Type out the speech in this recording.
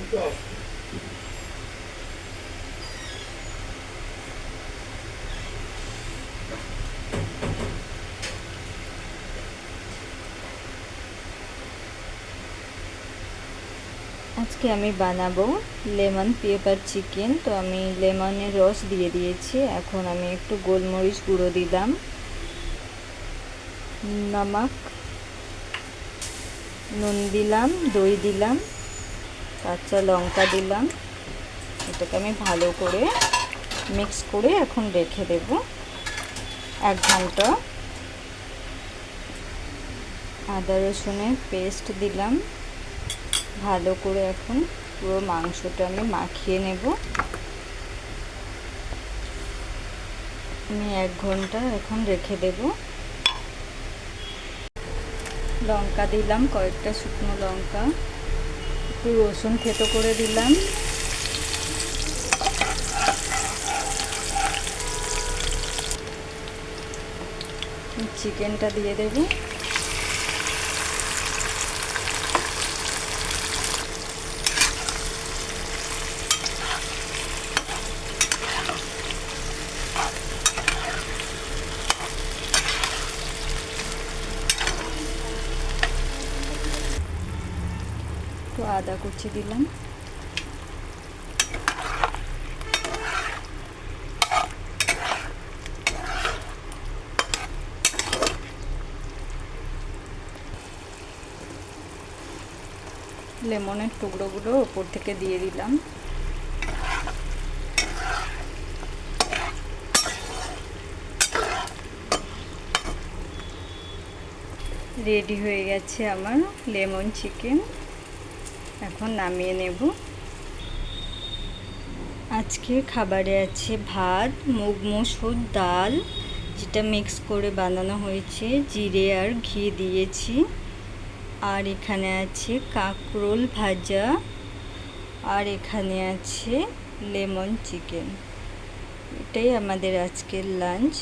আজকে আমি বানাবো লেমন পেপার চিকেন। তো আমি লেমনের রস দিয়ে দিয়েছি। এখন আমি একটু গোলমরিচ গুঁড়ো দিলাম, নমক, নুন দিলাম, দই দিলাম, কাঁচা লঙ্কা দিলাম। এটাকে আমি ভালো করে মিক্স করে এখন রেখে দেব 1 ঘন্টা। আদা রসুনের পেস্ট দিলাম, ভালো করে এখন পুরো মাংসটা আমি মাখিয়ে নেব। আমি 1 ঘন্টা এখন রেখে দেব। লঙ্কা দিলাম, কয়েকটা শুকনো লঙ্কা, একটু রসুন থেতো করে দিলাম, চিকেনটা দিয়ে দেব। তো আদা কুচি দিলাম, লেমনের টুকরোগুলো ওপর থেকে দিয়ে দিলাম। রেডি হয়ে গেছে আমার লেমন চিকেন। এখন নামিয়ে নেব। আজকে খাবারে আছে ভাত, মুগ মসুর ডাল, যেটা মিক্স করে বানানো হয়েছে, জিরে আর ঘি দিয়েছি। আর এখানে আছে কাঁকরোল ভাজা, আর এখানে আছে লেমন চিকেন। এটাই আমাদের আজকের লাঞ্চ।